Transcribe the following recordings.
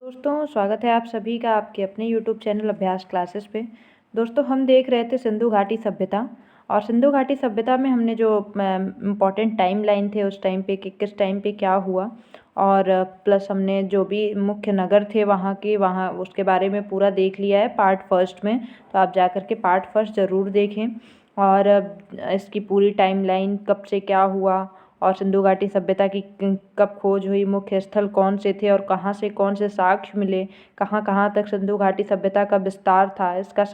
दोस्तों स्वागत है आप सभी का आपके अपने यूट्यूब चैनल अभ्यास क्लासेस पे। दोस्तों हम देख रहे थे सिंधु घाटी सभ्यता और सिंधु घाटी सभ्यता में हमने जो इम्पॉर्टेंट टाइम लाइन थे उस टाइम पे कि किस टाइम पे क्या हुआ और प्लस हमने जो भी मुख्य नगर थे वहाँ उसके बारे में पूरा देख लिया है पार्ट फर्स्ट में। तो आप जा कर के पार्ट फर्स्ट ज़रूर देखें और इसकी पूरी टाइम लाइन कब से क्या हुआ और सिंधु घाटी सभ्यता की कब खोज हुई, मुख्य स्थल कौन से थे और कहाँ से कौन से साक्ष्य मिले, कहाँ कहाँ तक सिंधु घाटी सभ्यता का विस्तार था, इसका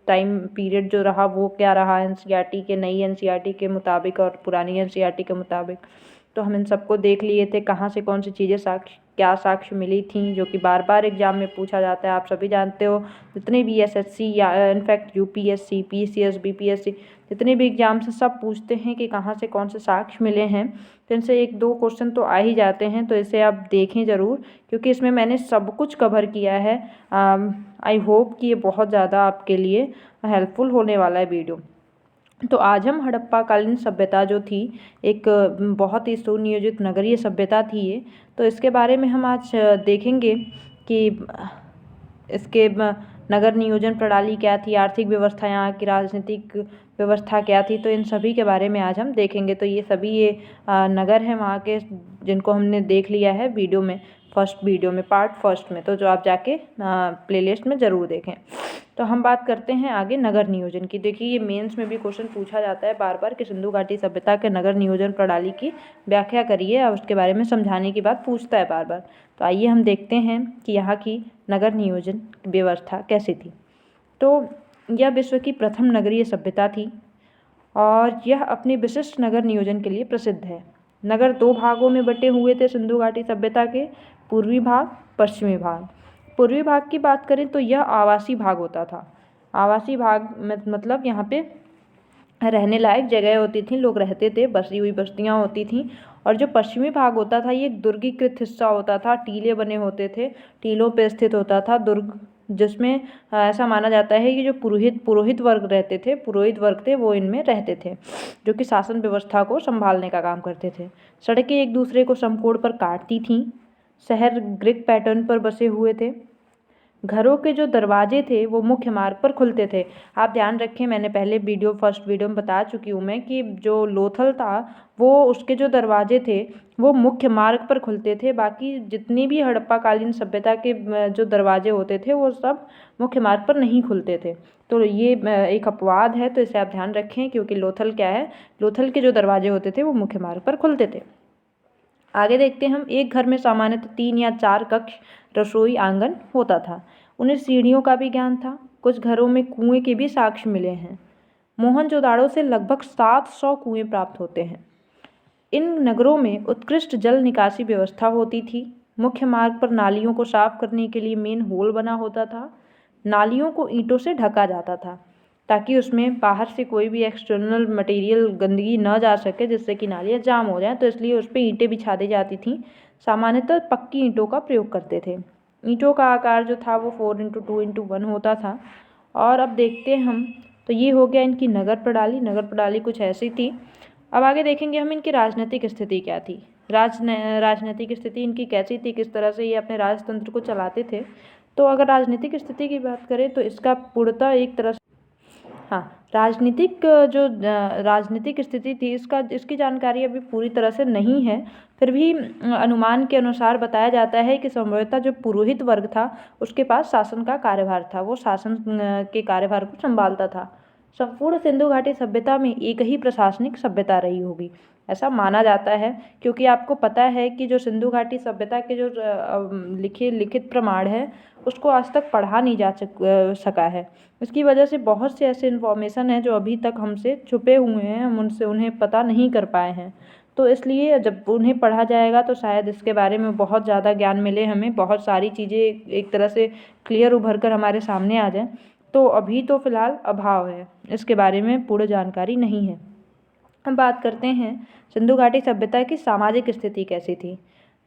टाइम पीरियड जो रहा वो क्या रहा एनसीईआरटी के नई एनसीईआरटी के मुताबिक और पुरानी एनसीईआरटी के मुताबिक। तो हम इन सबको देख लिए थे कहाँ से कौन सी चीज़ें क्या साक्ष्य मिली थी, जो कि बार बार एग्जाम में पूछा जाता है। आप सभी जानते हो जितने भी एसएससी या इनफैक्ट यूपीएससी, पीसीएस, बीपीएससी जितने भी एग्जाम से सब पूछते हैं कि कहाँ से कौन से साक्ष्य मिले हैं। तो इनसे एक दो क्वेश्चन तो आ ही जाते हैं, तो इसे आप देखें ज़रूर क्योंकि इसमें मैंने सब कुछ कवर किया है। आई होप कि ये बहुत ज़्यादा आपके लिए हेल्पफुल होने वाला है वीडियो। तो आज हम हड़प्पा कालीन सभ्यता जो थी एक बहुत ही सुनियोजित नगरीय सभ्यता थी ये, तो इसके बारे में हम आज देखेंगे कि इसके नगर नियोजन प्रणाली क्या थी, आर्थिक व्यवस्था, यहाँ की राजनीतिक व्यवस्था क्या थी। तो इन सभी के बारे में आज हम देखेंगे। तो ये सभी नगर हैं वहाँ के जिनको हमने देख लिया है वीडियो में, फर्स्ट वीडियो में, पार्ट फर्स्ट में, तो जो आप जाके प्लेलिस्ट में ज़रूर देखें। तो हम बात करते हैं आगे नगर नियोजन की। देखिए ये मेंस में भी क्वेश्चन पूछा जाता है बार बार कि सिंधु घाटी सभ्यता के नगर नियोजन प्रणाली की व्याख्या करिए और उसके बारे में समझाने की बात पूछता है बार बार। तो आइए हम देखते हैं कि यहाँ की नगर नियोजन व्यवस्था कैसी थी। तो यह विश्व की प्रथम नगरीय सभ्यता थी और यह अपने विशिष्ट नगर नियोजन के लिए प्रसिद्ध है। नगर दो भागों में बटे हुए थे सिंधु घाटी सभ्यता के, पूर्वी भाग, पश्चिमी भाग। पूर्वी भाग की बात करें तो यह आवासीय भाग होता था। आवासीय भाग मतलब यहाँ पे रहने लायक जगह होती थी, लोग रहते थे, बसी हुई बस्तियाँ होती थीं। और जो पश्चिमी भाग होता था ये एक दुर्गीकृत हिस्सा होता था, टीले बने होते थे, टीलों पे स्थित होता था दुर्ग, जिसमें ऐसा माना जाता है कि जो पुरोहित वर्ग रहते थे, पुरोहित वर्ग थे वो इनमें रहते थे, जो कि शासन व्यवस्था को संभालने का काम करते थे। सड़कें एक दूसरे को समकोण पर काटती थीं। शहर ग्रिड पैटर्न पर बसे हुए थे। घरों के जो दरवाजे थे वो मुख्य मार्ग पर खुलते थे। आप ध्यान रखें, मैंने पहले फर्स्ट वीडियो में बता चुकी हूँ मैं कि जो लोथल था वो उसके जो दरवाजे थे वो मुख्य मार्ग पर खुलते थे। बाकी जितनी भी हड़प्पा कालीन सभ्यता के जो दरवाजे होते थे वो सब मुख्य मार्ग पर नहीं खुलते थे। तो ये एक अपवाद है, तो इसे आप ध्यान रखें क्योंकि लोथल क्या है, लोथल के जो दरवाजे होते थे वो मुख्य मार्ग पर खुलते थे। आगे देखते हैं हम, एक घर में सामान्यतः 3 या 4 कक्ष, रसोई, आंगन होता था। उन्हें सीढ़ियों का भी ज्ञान था। कुछ घरों में कुएं के भी साक्ष्य मिले हैं। मोहनजोदाड़ो से लगभग 700 कुएं प्राप्त होते हैं। इन नगरों में उत्कृष्ट जल निकासी व्यवस्था होती थी। मुख्य मार्ग पर नालियों को साफ करने के लिए मेन होल बना होता था। नालियों को ईंटों से ढका जाता था ताकि उसमें बाहर से कोई भी एक्सटर्नल मटेरियल, गंदगी न जा सके जिससे कि नालियाँ जाम हो जाएं, तो इसलिए उस पर ईंटें बिछा दी जाती थीं। सामान्यतः पक्की ईंटों का प्रयोग करते थे। ईंटों का आकार जो था वो 4x2x1 होता था। और अब देखते हैं हम, तो ये हो गया इनकी नगर प्रणाली। नगर प्रणाली कुछ ऐसी थी। अब आगे देखेंगे हम इनकी राजनीतिक स्थिति क्या थी। राजनीतिक स्थिति इनकी कैसी थी, किस तरह से ये अपने राजतंत्र को चलाते थे। तो अगर राजनीतिक स्थिति की बात करें तो इसका पूर्णतः एक तरह से राजनीतिक स्थिति थी, इसकी जानकारी अभी पूरी तरह से नहीं है। फिर भी अनुमान के अनुसार बताया जाता है कि संभवतः जो पुरोहित वर्ग था उसके पास शासन का कार्यभार था, वो शासन के कार्यभार को संभालता था। संपूर्ण सिंधु घाटी सभ्यता में एक ही प्रशासनिक सभ्यता रही होगी, ऐसा माना जाता है, क्योंकि आपको पता है कि जो सिंधु घाटी सभ्यता के जो लिखित प्रमाण है उसको आज तक पढ़ा नहीं जा सका है। इसकी वजह से बहुत से ऐसे इन्फॉर्मेशन है जो अभी तक हमसे छुपे हुए हैं, हम उन्हें पता नहीं कर पाए हैं। तो इसलिए जब उन्हें पढ़ा जाएगा तो शायद इसके बारे में बहुत ज़्यादा ज्ञान मिले हमें, बहुत सारी चीज़ें एक तरह से क्लियर उभर कर हमारे सामने आ जाएं। तो अभी तो फ़िलहाल अभाव है, इसके बारे में पूर्ण जानकारी नहीं है। हम बात करते हैं सिंधु घाटी सभ्यता की सामाजिक स्थिति कैसी थी।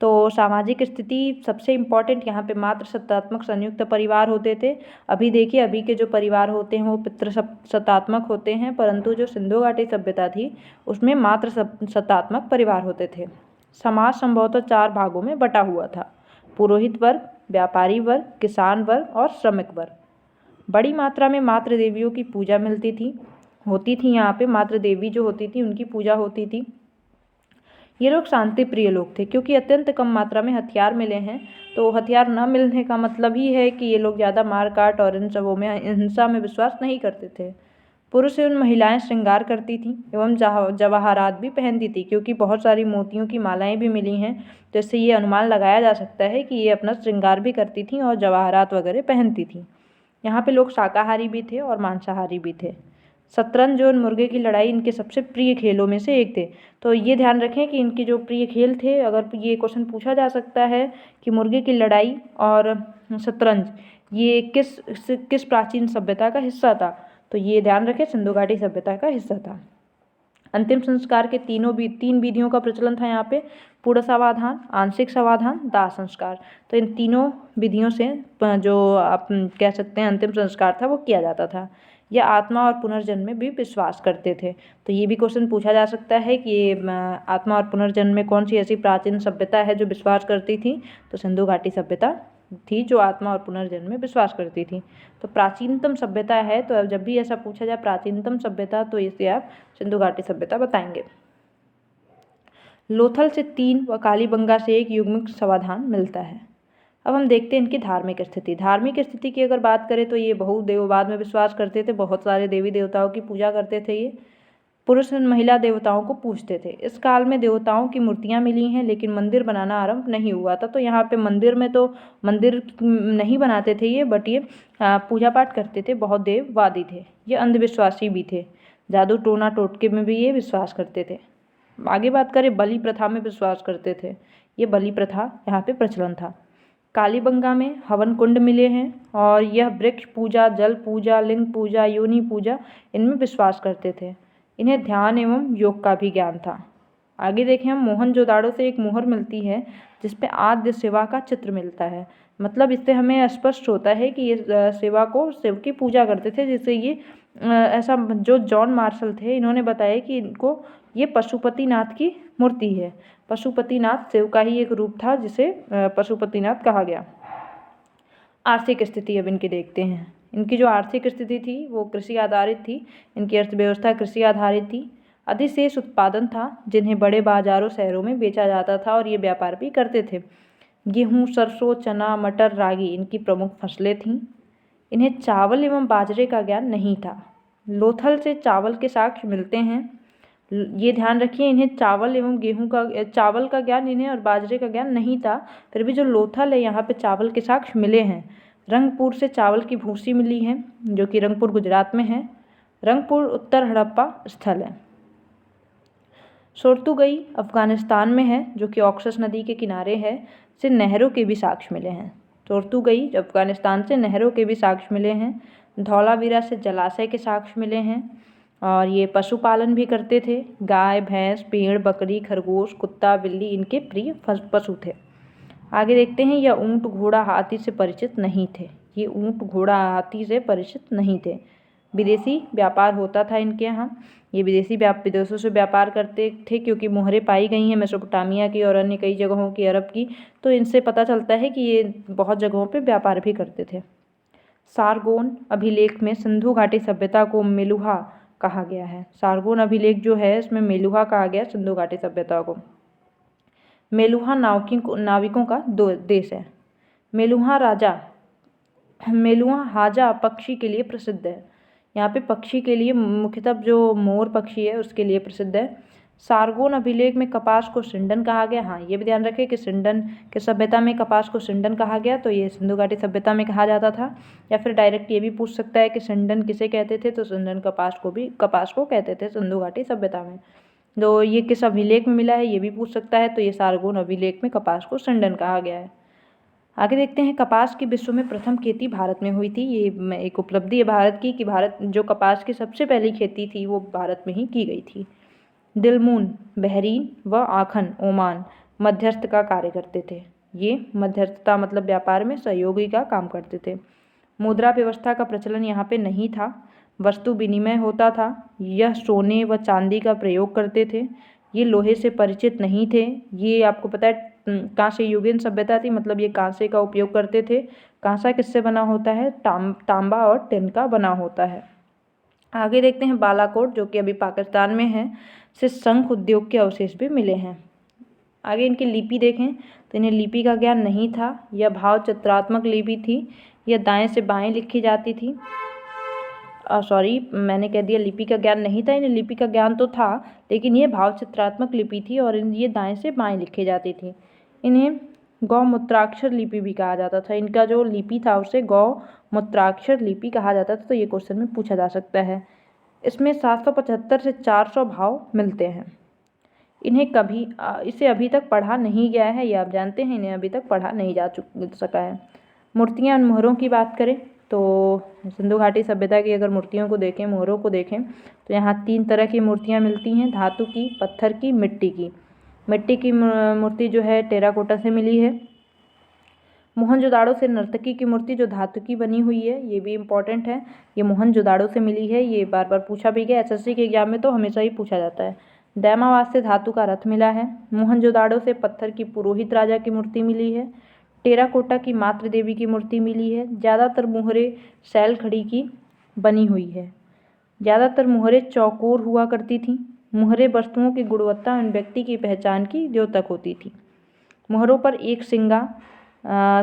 तो सामाजिक स्थिति सबसे इम्पॉर्टेंट, यहाँ पे मात्र सत्तात्मक संयुक्त परिवार होते थे। अभी देखिए, अभी के जो परिवार होते हैं वो पितृसत्तात्मक होते हैं, परंतु जो सिंधु घाटी सभ्यता थी उसमें मात्र सत्तात्मक परिवार होते थे। समाज संभवतः 4 भागों में बटा हुआ था। पुरोहित वर्ग, व्यापारी वर्ग, किसान वर्ग और श्रमिक वर्ग। बड़ी मात्रा में मातृ देवियों की पूजा होती थी यहाँ पे। मातृ देवी जो होती थी उनकी पूजा होती थी। ये लोग शांति प्रिय लोग थे, क्योंकि अत्यंत कम मात्रा में हथियार मिले हैं, तो हथियार न मिलने का मतलब ही है कि ये लोग ज़्यादा मार काट और इन सबों में हिंसा में विश्वास नहीं करते थे। पुरुष एवं महिलाएं श्रृंगार करती थीं एवं जवाहरात भी पहनती थी, क्योंकि बहुत सारी मोतियों की मालाएं भी मिली हैं, तो इससे ये अनुमान लगाया जा सकता है कि ये अपना श्रृंगार भी करती थीं और जवाहरात वगैरह पहनती थीं। यहाँ पे लोग शाकाहारी भी थे और मांसाहारी भी थे। शतरंज और मुर्गे की लड़ाई इनके सबसे प्रिय खेलों में से एक थे। तो ये ध्यान रखें कि इनके जो प्रिय खेल थे, अगर ये क्वेश्चन पूछा जा सकता है कि मुर्गे की लड़ाई और शतरंज ये किस प्राचीन सभ्यता का हिस्सा था, तो ये ध्यान रखें सिंधु घाटी सभ्यता का हिस्सा था। अंतिम संस्कार के तीन विधियों का प्रचलन था यहाँ पे, पूर्ण समाधान, आंशिक समाधान, दाह संस्कार। तो इन तीनों विधियों से जो आप कह सकते हैं अंतिम संस्कार था वो किया जाता था। यह आत्मा और पुनर्जन्म में भी विश्वास करते थे। तो ये भी क्वेश्चन पूछा जा सकता है कि आत्मा और पुनर्जन्म में कौन सी ऐसी प्राचीन सभ्यता है जो विश्वास करती थी, तो सिंधु घाटी सभ्यता थी जो आत्मा और पुनर्जन्म में विश्वास करती थी। तो प्राचीनतम सभ्यता है, तो जब भी ऐसा पूछा जाए प्राचीनतम सभ्यता, तो इसे आप सिंधु घाटी सभ्यता बताएंगे। लोथल से 3 व कालीबंगा से 1 युग्मिक समाधान मिलता है। अब हम देखते हैं इनकी धार्मिक स्थिति। धार्मिक स्थिति की अगर बात करें तो ये बहुदेववाद में विश्वास करते थे, बहुत सारे देवी देवताओं की पूजा करते थे। ये पुरुष और महिला देवताओं को पूजते थे। इस काल में देवताओं की मूर्तियां मिली हैं, लेकिन मंदिर बनाना आरंभ नहीं हुआ था। तो यहाँ पे मंदिर नहीं बनाते थे ये, बट ये पूजा पाठ करते थे, बहुत देववादी थे। ये अंधविश्वासी भी थे, जादू टोना टोटके में भी ये विश्वास करते थे। आगे बात करें, बलि प्रथा में विश्वास करते थे। ये बलि प्रथा यहाँ पे प्रचलन था। कालीबंगा में हवन कुंड मिले हैं, और यह वृक्ष पूजा, जल पूजा, लिंग पूजा, योनि पूजा इनमें विश्वास करते थे। इन्हें ध्यान एवं योग का भी ज्ञान था। आगे देखें हम, मोहनजोदाड़ो से एक मोहर मिलती है जिसपे आद्य शिवा का चित्र मिलता है। मतलब इससे हमें स्पष्ट होता है कि ये शिव की पूजा करते थे, जिससे ये ऐसा जो जॉन मार्शल थे इन्होंने बताया कि इनको ये पशुपतिनाथ की मूर्ति है। पशुपतिनाथ शिव का ही एक रूप था जिसे पशुपतिनाथ कहा गया। आर्थिक स्थिति अब इनकी देखते हैं। इनकी जो आर्थिक स्थिति थी वो कृषि आधारित थी। इनकी अर्थव्यवस्था कृषि आधारित थी। अधिशेष उत्पादन था जिन्हें बड़े बाजारों शहरों में बेचा जाता था, और ये व्यापार भी करते थे। गेहूँ, सरसों, चना, मटर, रागी इनकी प्रमुख फसलें थीं। इन्हें चावल एवं बाजरे का ज्ञान नहीं था। लोथल से चावल के साक्ष्य मिलते हैं। ये ध्यान रखिए, इन्हें चावल का ज्ञान इन्हें और बाजरे का ज्ञान नहीं था। फिर भी जो लोथल है यहाँ पे चावल के साक्ष्य मिले हैं। रंगपुर से चावल की भूसी मिली है, जो कि रंगपुर गुजरात में है। रंगपुर उत्तर हड़प्पा स्थल है। सोर्तुगई अफगानिस्तान में है, जो कि ऑक्सस नदी के किनारे है। से नहरों के भी साक्ष्य मिले हैं। सोर्तुगई अफगानिस्तान से नहरों के भी साक्ष्य मिले हैं। धौलावीरा से जलाशय के साक्ष्य मिले हैं, और ये पशुपालन भी करते थे। गाय, भैंस, भेड़, बकरी, खरगोश, कुत्ता, बिल्ली इनके प्रिय पशु थे। आगे देखते हैं, यह ऊँट, घोड़ा, हाथी से परिचित नहीं थे। ये ऊँट, घोड़ा, हाथी से परिचित नहीं थे। विदेशी व्यापार होता था इनके यहाँ। ये विदेशों से व्यापार करते थे, क्योंकि मोहरें पाई गई हैं मेसोपोटामिया की और अन्य कई जगहों की, अरब की। तो इनसे पता चलता है कि ये बहुत जगहों पे व्यापार भी करते थे। सारगोन अभिलेख में सिंधु घाटी सभ्यता को मेलुहा कहा गया है। सारगोन अभिलेख जो है इसमें मेलुहा कहा गया सिंधु घाटी सभ्यता को। मेलुहा नाविकों का देश है। मेलुहा हाजा पक्षी के लिए प्रसिद्ध है। यहाँ पे पक्षी के लिए मुख्यतः जो मोर पक्षी है उसके लिए प्रसिद्ध है। सारगोन अभिलेख में कपास को सिंडन कहा गया। हाँ, ये भी ध्यान रखें कि सिंडन के सभ्यता में कपास को सिंडन कहा गया, तो ये सिंधु घाटी सभ्यता में कहा जाता था। या फिर डायरेक्ट ये भी पूछ सकता है कि सिंडन किसे कहते थे, तो सिंडन कपास को कहते थे सिंधु घाटी सभ्यता में। तो ये किस अभिलेख में मिला है ये भी पूछ सकता है, तो ये सारगोन अभिलेख में कपास को सिंडन कहा गया है। आगे देखते हैं, कपास की विश्व में प्रथम खेती भारत में हुई थी। ये एक उपलब्धि है भारत की कि भारत जो कपास की सबसे पहली खेती थी वो भारत में ही की गई थी। दिलमून बहरीन व आखन ओमान मध्यस्थ का कार्य करते थे। ये मध्यस्थता मतलब व्यापार में सहयोगी का काम करते थे। मुद्रा व्यवस्था का प्रचलन यहाँ पे नहीं था। वस्तु विनिमय होता था। यह सोने व चांदी का प्रयोग करते थे। ये लोहे से परिचित नहीं थे। ये आपको पता है कांस्य युगीन सभ्यता थी, मतलब ये कांसे का उपयोग करते थे। कांसा किससे बना होता है? तांबा और टिन का बना होता है। आगे देखते हैं बालाकोट, जो कि अभी पाकिस्तान में है, से शंख उद्योग के अवशेष भी मिले हैं। आगे इनकी लिपि देखें तो इन्हें लिपि का ज्ञान नहीं था। यह भाव चित्रात्मक लिपि थी। यह दाएं से बाएं लिखी जाती थी। सॉरी, मैंने कह दिया लिपि का ज्ञान नहीं था, इन्हें लिपि का ज्ञान तो था, लेकिन ये भाव चित्रात्मक लिपि थी और ये दाएं से बाएं लिखी जाती थी। इन्हें गौमूत्राक्षर लिपि भी कहा जाता था। इनका जो लिपि था उसे गौमूत्राक्षर लिपि कहा जाता था। तो ये क्वेश्चन में पूछा जा सकता है। इसमें 775 से 400 भाव मिलते हैं। इसे अभी तक पढ़ा नहीं गया है, ये आप जानते हैं, इन्हें अभी तक पढ़ा नहीं जा सका है। मूर्तियाँ और मोहरों की बात करें तो सिंधु घाटी सभ्यता की अगर मूर्तियों को देखें, मोहरों को देखें तो यहाँ 3 तरह की मूर्तियाँ मिलती हैं, धातु की, पत्थर की, मिट्टी की। मिट्टी की मूर्ति जो है टेराकोटा से मिली है। मोहनजोदाड़ो से नर्तकी की मूर्ति जो धातु की बनी हुई है, ये भी इम्पॉर्टेंट है, ये मोहनजोदाड़ो से मिली है। ये बार बार पूछा भी गया, एसएससी के एग्जाम में तो हमेशा ही पूछा जाता है। दैमावाद से धातु का रथ मिला है। मोहनजोदाड़ो से पत्थर की पुरोहित राजा की मूर्ति मिली है। टेराकोटा की मातृ देवी की मूर्ति मिली है। ज़्यादातर मोहरें सैल खड़ी की बनी हुई है। ज़्यादातर मोहरें चौकोर हुआ करती थीं। मोहरें वस्तुओं की गुणवत्ता और व्यक्ति की पहचान की द्योतक होती थी। मोहरों पर एक सिंगा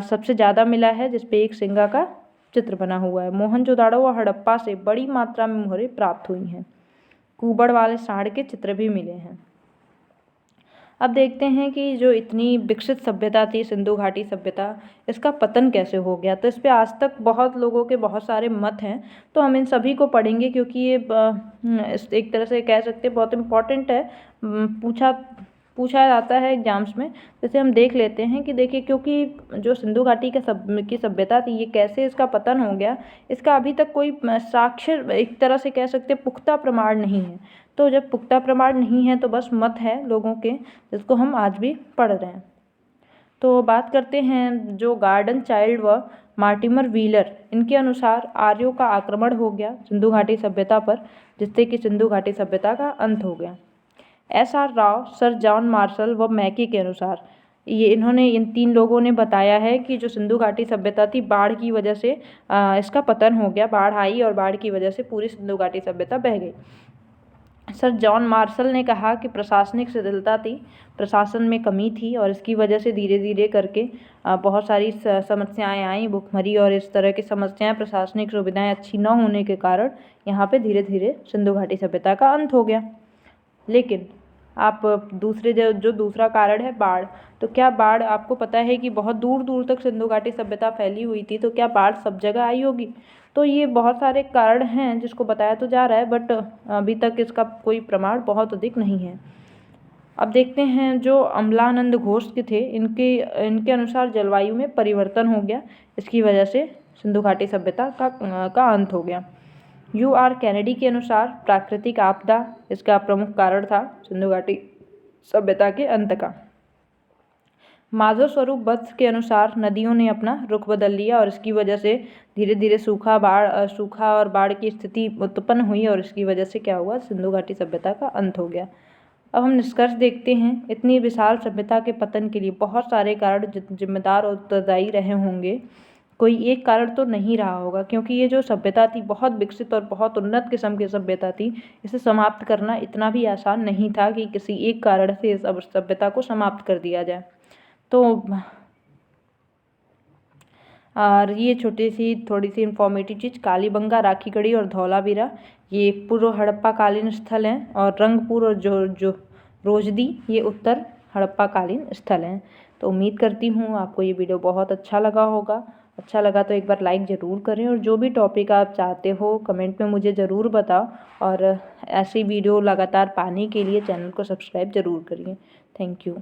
सबसे ज़्यादा मिला है, जिसपे एक सिंगा का चित्र बना हुआ है। मोहनजोदाड़ो व हड़प्पा से बड़ी मात्रा में मोहरें प्राप्त हुई हैं। कुबड़ वाले सांड के चित्र भी मिले हैं। अब देखते हैं कि जो इतनी विकसित सभ्यता थी सिंधु घाटी सभ्यता, इसका पतन कैसे हो गया। तो इस पे आज तक बहुत लोगों के बहुत सारे मत हैं, तो हम इन सभी को पढ़ेंगे क्योंकि ये एक तरह से कह सकते हैं बहुत इम्पॉर्टेंट है, पूछा जाता है एग्जाम्स में। जैसे हम देख लेते हैं कि देखिए, क्योंकि जो सिंधु घाटी की सभ्यता थी, ये कैसे इसका पतन हो गया, इसका अभी तक कोई साक्ष्य, एक तरह से कह सकते हैं पुख्ता प्रमाण नहीं है। तो जब पुख्ता प्रमाण नहीं है तो बस मत है लोगों के, जिसको हम आज भी पढ़ रहे हैं। तो बात करते हैं जो गार्डन चाइल्ड व मार्टिमर व्हीलर, इनके अनुसार आर्यों का आक्रमण हो गया सिंधु घाटी सभ्यता पर, जिससे कि सिंधु घाटी सभ्यता का अंत हो गया। SR Rao, sir John Marshall व मैकी के अनुसार, इन 3 लोगों ने बताया है कि जो सिंधु घाटी सभ्यता थी, बाढ़ की वजह से इसका पतन हो गया। बाढ़ आई और बाढ़ की वजह से पूरी सिंधु घाटी सभ्यता बह गई। सर जॉन मार्शल ने कहा कि प्रशासनिक शिथिलता थी, प्रशासन में कमी थी और इसकी वजह से धीरे धीरे करके बहुत सारी समस्याएं आई, भुखमरी और इस तरह की समस्याएं, प्रशासनिक सुविधाएं अच्छी न होने के कारण यहाँ पे धीरे धीरे सिंधु घाटी सभ्यता का अंत हो गया। लेकिन आप जो दूसरा कारण है बाढ़, तो क्या बाढ़, आपको पता है कि बहुत दूर दूर तक सिंधु घाटी सभ्यता फैली हुई थी, तो क्या बाढ़ सब जगह आई होगी? तो ये बहुत सारे कारण हैं जिसको बताया तो जा रहा है, बट अभी तक इसका कोई प्रमाण बहुत अधिक नहीं है। अब देखते हैं जो अमलानंद घोष के थे, इनके अनुसार जलवायु में परिवर्तन हो गया, इसकी वजह से सिंधु घाटी सभ्यता का अंत हो गया। UR कैनेडी के अनुसार प्राकृतिक आपदा इसका प्रमुख कारण था सिंधु घाटी सभ्यता के अंत का। माधव स्वरूप वत्स के अनुसार नदियों ने अपना रुख बदल लिया और इसकी वजह से धीरे धीरे सूखा और बाढ़ की स्थिति उत्पन्न हुई और इसकी वजह से क्या हुआ, सिंधु घाटी सभ्यता का अंत हो गया। अब हम निष्कर्ष देखते हैं। इतनी विशाल सभ्यता के पतन के लिए बहुत सारे कारण जिम्मेदार और उत्तरदायी रहे होंगे, कोई एक कारण तो नहीं रहा होगा, क्योंकि ये जो सभ्यता थी बहुत विकसित और बहुत उन्नत किस्म की सभ्यता थी। इसे समाप्त करना इतना भी आसान नहीं था कि किसी एक कारण से इस सभ्यता को समाप्त कर दिया जाए। तो और ये थोड़ी सी इन्फॉर्मेटिव चीज़, कालीबंगा, राखीगढ़ी और धौलावीरा ये पूर्व हड़प्पा कालीन स्थल हैं और रंगपुर और जो रोजदी ये उत्तर हड़प्पा कालीन स्थल हैं। तो उम्मीद करती हूँ आपको ये वीडियो बहुत अच्छा लगा होगा। अच्छा लगा तो एक बार लाइक ज़रूर करें और जो भी टॉपिक आप चाहते हो कमेंट में मुझे ज़रूर बताओ और ऐसी वीडियो लगातार पाने के लिए चैनल को सब्सक्राइब ज़रूर करिए। Thank you.